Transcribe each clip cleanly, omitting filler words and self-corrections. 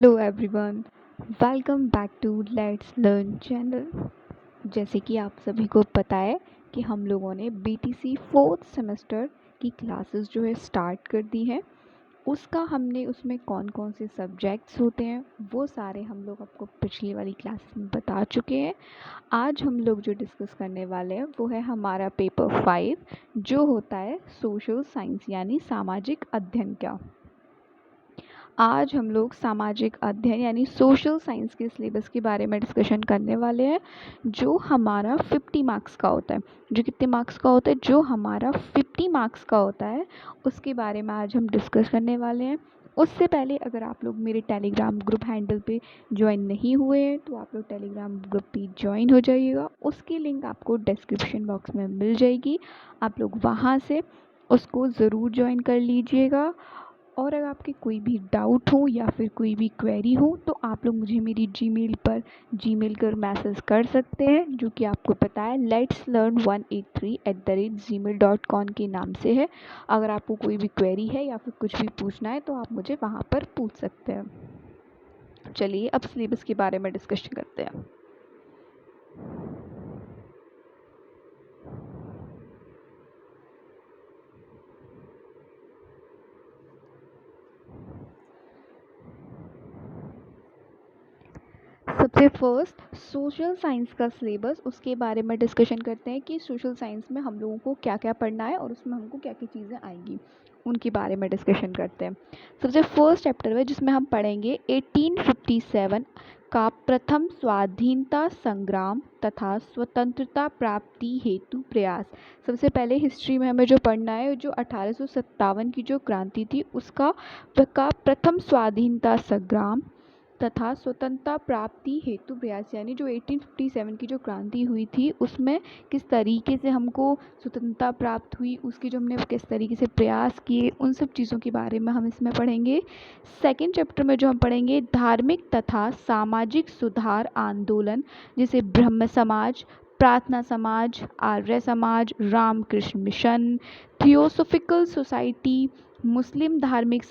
Hello everyone, welcome back to let's learn channel. जैसे कि आप सभी को पता है कि हम लोगों ने बीटीसी फोर्थ सेमेस्टर की क्लासेस जो है स्टार्ट कर दी है। उसका हमने उसमें कौन कौन से सब्जेक्ट्स होते हैं वो सारे हम लोग आपको पिछली वाली क्लासेस में बता चुके हैं। आज हम लोग जो डिस्कस करने वाले हैं वो है हमारा पेपर 5 जो होता है सोशल साइंस यानी सामाजिक अध्ययन का। आज हम लोग सामाजिक अध्ययन यानी सोशल साइंस के सिलेबस के बारे में डिस्कशन करने वाले हैं जो हमारा 50 मार्क्स का होता है। जो कितने मार्क्स का होता है? जो हमारा 50 मार्क्स का होता है उसके बारे में आज हम डिस्कस करने वाले हैं। उससे पहले अगर आप लोग मेरे टेलीग्राम ग्रुप हैंडल पे ज्वाइन नहीं हुए हैं तो आप लोग टेलीग्राम ग्रुप पे ज्वाइन हो जाइएगा। उसकी लिंक आपको डिस्क्रिप्शन बॉक्स में मिल जाएगी। आप लोग वहाँ से उसको ज़रूर ज्वाइन कर लीजिएगा। और अगर आपके कोई भी डाउट हो या फिर कोई भी क्वेरी हो तो आप लोग मुझे मेरी जीमेल पर जीमेल कर मैसेज कर सकते हैं, जो कि आपको पता है letslearn183@gmail.com के नाम से है। अगर आपको कोई भी क्वेरी है या फिर कुछ भी पूछना है तो आप मुझे वहाँ पर पूछ सकते हैं। चलिए अब सिलेबस के बारे में डिस्कशन करते हैं। सबसे फर्स्ट सोशल साइंस का सिलेबस, उसके बारे में डिस्कशन करते हैं कि सोशल साइंस में हम लोगों को क्या क्या पढ़ना है और उसमें हमको क्या क्या चीज़ें आएंगी, उनके बारे में डिस्कशन करते हैं। सबसे फर्स्ट चैप्टर है जिसमें हम पढ़ेंगे 1857 का प्रथम स्वाधीनता संग्राम तथा स्वतंत्रता प्राप्ति हेतु प्रयास। सबसे पहले हिस्ट्री में हमें जो पढ़ना है, जो 1857 की जो क्रांति थी उसका प्रथम स्वाधीनता संग्राम तथा स्वतंत्रता प्राप्ति हेतु प्रयास, यानी जो 1857 की जो क्रांति हुई थी उसमें किस तरीके से हमको स्वतंत्रता प्राप्त हुई, उसकी जो हमने किस तरीके से प्रयास किए, उन सब चीज़ों के बारे में हम इसमें पढ़ेंगे। सेकेंड चैप्टर में जो हम पढ़ेंगे धार्मिक तथा सामाजिक सुधार आंदोलन, जैसे ब्रह्म समाज, प्रार्थना समाज, Arya Samaj, Ramakrishna mission, theosophical society, मुस्लिम धार्मिक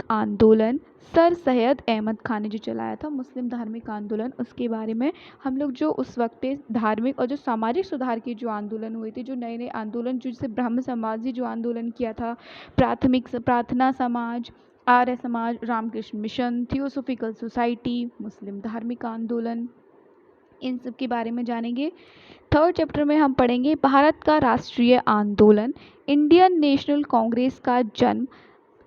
आंदोलन, सर सैयद अहमद खान ने जो चलाया था मुस्लिम धार्मिक आंदोलन, उसके बारे में हम लोग जो उस वक्त धार्मिक और जो सामाजिक सुधार के जो आंदोलन हुए थे, जो नए नए आंदोलन, जो जैसे ब्रह्म समाज ने जो आंदोलन किया था, प्रार्थना समाज, Arya Samaj, Ramakrishna mission, theosophical society, मुस्लिम धार्मिक आंदोलन, इन सब के बारे में जानेंगे। थर्ड चैप्टर में हम पढ़ेंगे भारत का राष्ट्रीय आंदोलन, इंडियन नेशनल कांग्रेस का जन्म,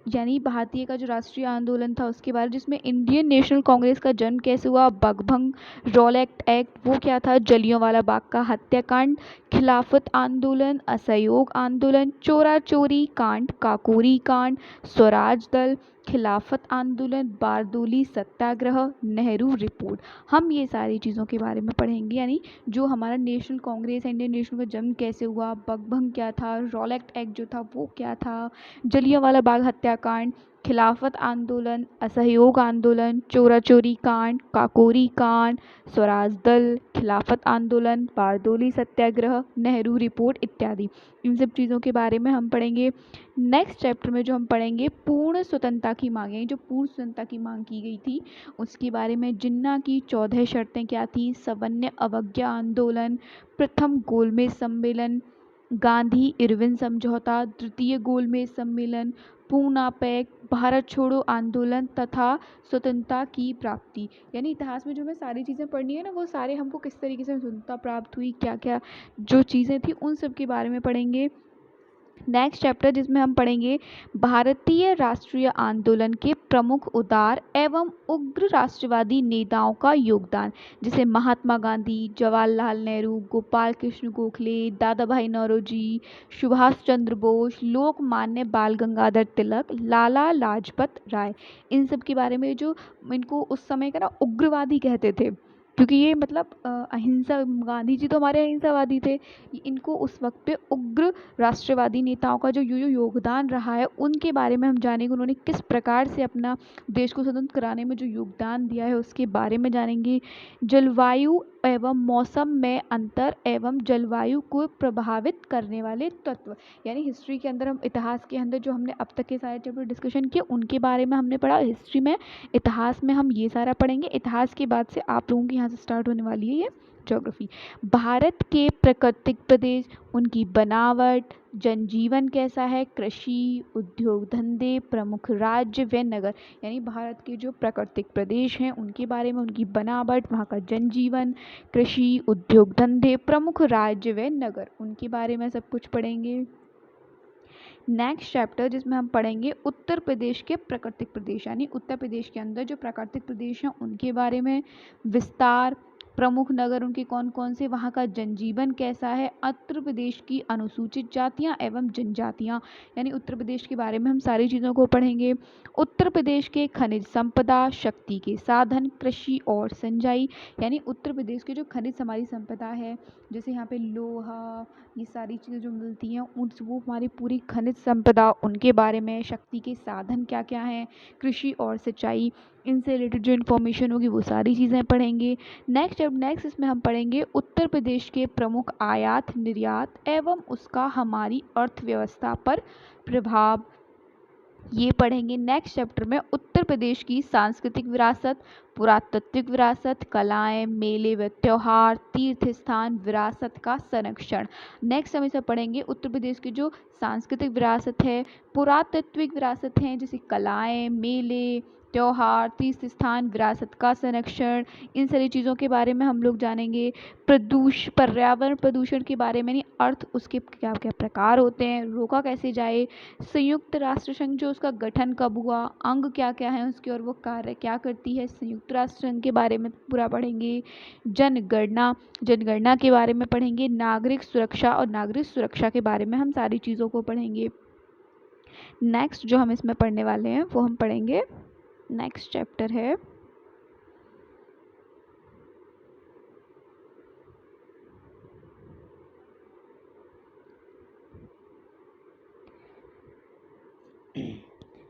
यानी भारतीय का जो राष्ट्रीय आंदोलन था उसके बारे में, जिसमें इंडियन नेशनल कांग्रेस का जन्म कैसे हुआ, बगभंग रॉलेट एक्ट वो क्या था, जलियांवाला बाग का हत्याकांड, खिलाफत आंदोलन, असहयोग आंदोलन, चोरा चोरी कांड, काकोरी कांड, स्वराज दल, खिलाफत आंदोलन, बारदोली सत्याग्रह, नेहरू रिपोर्ट। हम ये सारी चीज़ों के बारे में पढ़ेंगे, यानी जो हमारा नेशनल कांग्रेस है, इंडियन नेशनल का जन्म कैसे हुआ, बगभंग क्या था, रॉलेट एक्ट जो था वो क्या था, जलियांवाला बाग हत्याकांड, खिलाफत आंदोलन, असहयोग आंदोलन, चोरा चोरी कांड, काकोरी कांड, स्वराज दल, खिलाफत आंदोलन, बारदोली सत्याग्रह, नेहरू रिपोर्ट इत्यादि, इन सब चीज़ों के बारे में हम पढ़ेंगे। नेक्स्ट चैप्टर में जो हम पढ़ेंगे पूर्ण स्वतंत्रता की मांग, यानी जो पूर्ण स्वतंत्रता की मांग की गई थी उसके बारे में, जिन्ना की 14 शर्तें क्या थी, सवर्ण अवज्ञा आंदोलन, प्रथम गोलमेज सम्मेलन, गांधी इरविन समझौता, तृतीय गोलमेज सम्मेलन, पूना पैक्ट, भारत छोड़ो आंदोलन तथा स्वतंत्रता की प्राप्ति। यानी इतिहास में जो हमें सारी चीज़ें पढ़नी है ना, वो सारे हमको किस तरीके से स्वतंत्रता प्राप्त हुई, क्या क्या जो चीज़ें थी उन सब के बारे में पढ़ेंगे। नेक्स्ट चैप्टर जिसमें हम पढ़ेंगे भारतीय राष्ट्रीय आंदोलन के प्रमुख उदार एवं उग्र राष्ट्रवादी नेताओं का योगदान, जैसे महात्मा गांधी, जवाहरलाल नेहरू, गोपाल कृष्ण गोखले, दादा भाई नौरोजी, सुभाष चंद्र बोस, लोकमान्य बाल गंगाधर तिलक, लाला लाजपत राय, इन सब के बारे में, जो इनको उस समय का ना उग्रवादी कहते थे, क्योंकि ये मतलब अहिंसा, गांधी जी तो हमारे अहिंसावादी थे, इनको उस वक्त पे उग्र राष्ट्रवादी नेताओं का जो योगदान रहा है उनके बारे में हम जानेंगे, उन्होंने किस प्रकार से अपना देश को स्वतंत्र कराने में जो योगदान दिया है उसके बारे में जानेंगे। जलवायु एवं मौसम में अंतर एवं जलवायु को प्रभावित करने वाले तत्व। यानी हिस्ट्री के अंदर, हम इतिहास के अंदर जो हमने अब तक के सारे चैप्टर डिस्कशन किए उनके बारे में हमने पढ़ा। हिस्ट्री में, इतिहास में हम ये सारा पढ़ेंगे। इतिहास के बाद से आप लोगों की यहाँ से स्टार्ट होने वाली है ये ज्योग्राफी। भारत के प्राकृतिक प्रदेश, उनकी बनावट, जनजीवन कैसा है, कृषि, उद्योग धंधे, प्रमुख राज्य व नगर। यानी भारत के जो प्राकृतिक प्रदेश हैं उनके बारे में, उनकी बनावट, वहाँ का जनजीवन, कृषि, उद्योग धंधे, प्रमुख राज्य व नगर, उनके बारे में सब कुछ पढ़ेंगे। नेक्स्ट चैप्टर जिसमें हम पढ़ेंगे उत्तर प्रदेश के प्राकृतिक प्रदेश, यानी उत्तर प्रदेश के अंदर जो प्राकृतिक प्रदेश हैं उनके बारे में विस्तार, प्रमुख नगर उनके कौन कौन से, वहाँ का जनजीवन कैसा है, उत्तर प्रदेश की अनुसूचित जातियाँ एवं जनजातियाँ। यानी उत्तर प्रदेश के बारे में हम सारी चीज़ों को पढ़ेंगे। उत्तर प्रदेश के खनिज संपदा, शक्ति के साधन, कृषि और सिंचाई। यानी उत्तर प्रदेश के जो खनिज हमारी संपदा है, जैसे यहाँ पे लोहा, ये सारी चीज़ें जो मिलती हैं उन वो हमारी पूरी खनिज संपदा, उनके बारे में, शक्ति के साधन क्या क्या हैं, कृषि और सिंचाई, इनसे रिलेटेड जो इन्फॉर्मेशन होगी वो सारी चीज़ें पढ़ेंगे। नेक्स्ट इसमें हम पढ़ेंगे उत्तर प्रदेश के प्रमुख आयात निर्यात एवं उसका हमारी अर्थव्यवस्था पर प्रभाव, ये पढ़ेंगे। नेक्स्ट चैप्टर में उत्तर प्रदेश की सांस्कृतिक विरासत, पुरातात्विक विरासत, कलाएं, मेले व त्योहार, तीर्थ स्थान, विरासत का संरक्षण। नेक्स्ट हम इसे पढ़ेंगे उत्तर प्रदेश की जो सांस्कृतिक विरासत है, पुरातात्विक विरासत हैं जैसे कलाएं, मेले, त्योहार, तीर्थ स्थान, विरासत का संरक्षण, इन सारी चीज़ों के बारे में हम लोग जानेंगे। पर्यावरण प्रदूषण के बारे में, नहीं अर्थ उसके क्या क्या प्रकार होते हैं, रोका कैसे जाए, संयुक्त राष्ट्र संघ जो उसका गठन कब हुआ, अंग क्या क्या है उसके और वो कार्य क्या करती है, संयुक्त राष्ट्र संघ के बारे में पूरा पढ़ेंगे। जनगणना के बारे में पढ़ेंगे। नागरिक सुरक्षा और नागरिक सुरक्षा के बारे में हम सारी चीज़ों को पढ़ेंगे। नेक्स्ट जो हम इसमें पढ़ने वाले हैं वो हम पढ़ेंगे, नेक्स्ट चैप्टर है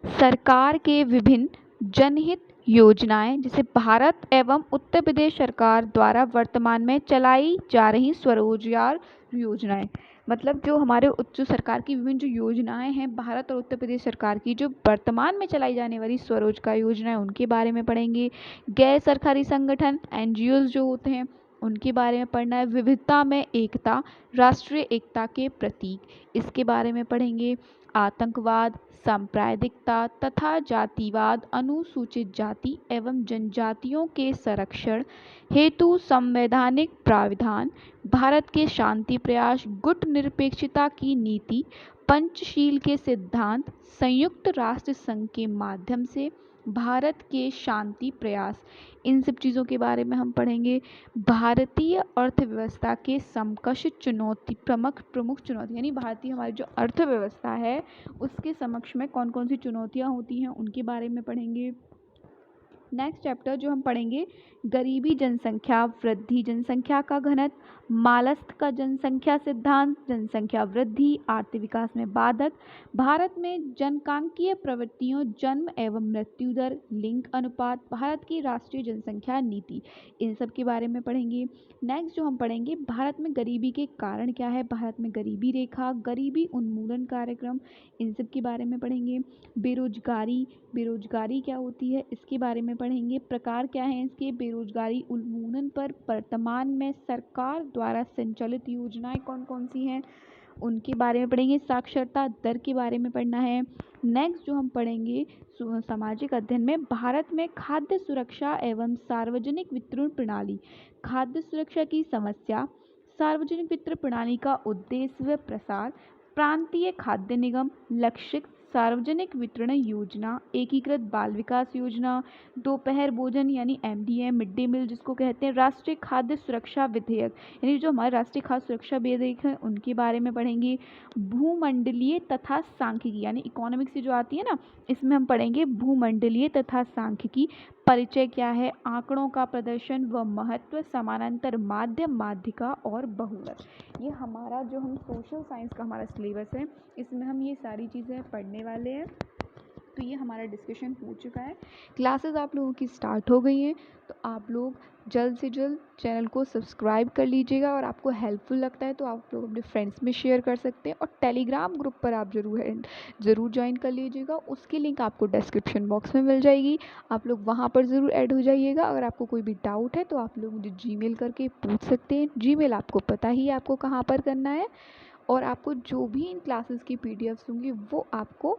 सरकार के विभिन्न जनहित योजनाएं, जैसे भारत एवं उत्तर प्रदेश सरकार द्वारा वर्तमान में चलाई जा रही स्वरोजगार योजनाएं। मतलब जो हमारे उच्च सरकार की विभिन्न जो योजनाएं हैं भारत और उत्तर प्रदेश सरकार की, जो वर्तमान में चलाई जाने वाली स्वरोजगार योजनाएं उनके बारे में पढ़ेंगे। गैर सरकारी संगठन एनजीओ जो होते हैं उनके बारे में पढ़ना है। विविधता में एकता, राष्ट्रीय एकता के प्रतीक, इसके बारे में पढ़ेंगे। आतंकवाद, सांप्रदायिकता तथा जातिवाद, अनुसूचित जाति एवं जनजातियों के संरक्षण हेतु संवैधानिक प्राविधान, भारत के शांति प्रयास, गुट निरपेक्षता की नीति, पंचशील के सिद्धांत, संयुक्त राष्ट्र संघ के माध्यम से भारत के शांति प्रयास, इन सब चीज़ों के बारे में हम पढ़ेंगे। भारतीय अर्थव्यवस्था के समकक्ष चुनौती, प्रमुख चुनौती, यानी भारतीय हमारी जो अर्थव्यवस्था है उसके समक्ष में कौन कौन सी चुनौतियाँ होती हैं उनके बारे में पढ़ेंगे। नेक्स्ट चैप्टर जो हम पढ़ेंगे, गरीबी जनसंख्या वृद्धि, जनसंख्या का घनत्व, मालस्थ का जनसंख्या सिद्धांत, जनसंख्या वृद्धि आर्थिक विकास में बाधक, भारत में जनकांकीय प्रवृत्तियों, जन्म एवं मृत्यु दर, लिंग अनुपात, भारत की राष्ट्रीय जनसंख्या नीति, इन सब के बारे में पढ़ेंगे। नेक्स्ट जो हम पढ़ेंगे, भारत में गरीबी के कारण क्या है, भारत में गरीबी रेखा, गरीबी उन्मूलन कार्यक्रम, इन सब के बारे में पढ़ेंगे। बेरोजगारी क्या होती है इसके बारे में पढ़ेंगे। प्रकार क्या है इसके, बेरोजगारी उन्मूलन पर वर्तमान में सरकार द्वारा संचालित योजनाएं कौन कौन सी हैं उनके बारे में पढ़ेंगे। साक्षरता दर के बारे में पढ़ना है। नेक्स्ट जो हम पढ़ेंगे सामाजिक अध्ययन में, भारत में खाद्य सुरक्षा एवं सार्वजनिक वितरण प्रणाली, खाद्य सुरक्षा की समस्या, सार्वजनिक वितरण प्रणाली का उद्देश्य व प्रसार, प्रांतीय खाद्य निगम, लक्षित सार्वजनिक वितरण योजना, एकीकृत बाल विकास योजना, दोपहर भोजन यानी एमडीएम, मिड डे मील जिसको कहते हैं, राष्ट्रीय खाद्य सुरक्षा विधेयक, यानी जो हमारे राष्ट्रीय खाद्य सुरक्षा विधेयक है उनके बारे में पढ़ेंगे। भूमंडलीय तथा सांख्यिकी, यानी इकोनॉमिक्स से जो आती है ना, इसमें हम पढ़ेंगे भूमंडलीय तथा सांख्यिकी, परिचय क्या है, आंकड़ों का प्रदर्शन व महत्व, समानांतर माध्यम, माध्यिका और बहुलक। ये हमारा जो हम सोशल साइंस का हमारा सिलेबस है इसमें हम ये सारी चीज़ें पढ़ने वाले हैं। तो ये हमारा डिस्कशन हो चुका है। क्लासेस आप लोगों की स्टार्ट हो गई हैं, तो आप लोग जल्द से जल्द चैनल को सब्सक्राइब कर लीजिएगा, और आपको हेल्पफुल लगता है तो आप लोग अपने फ्रेंड्स में शेयर कर सकते हैं, और टेलीग्राम ग्रुप पर आप ज़रूर ज्वाइन कर लीजिएगा। उसकी लिंक आपको डिस्क्रिप्शन बॉक्स में मिल जाएगी, आप लोग वहाँ पर ज़रूर ऐड हो जाइएगा। अगर आपको कोई भी डाउट है तो आप लोग मुझे जीमेल करके पूछ सकते हैं। जीमेल आपको पता ही है आपको कहाँ पर करना है, और आपको जो भी इन क्लासेस की पीडीएफ्स होंगी वो आपको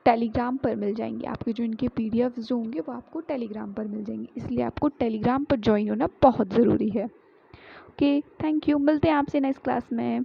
टेलीग्राम पर मिल जाएंगे। आपके जो इनके पीडीएफ्स जो होंगे वो आपको टेलीग्राम पर मिल जाएंगे, इसलिए आपको टेलीग्राम पर ज्वाइन होना बहुत ज़रूरी है। Okay, thank you. मिलते हैं आपसे नेक्स्ट क्लास में।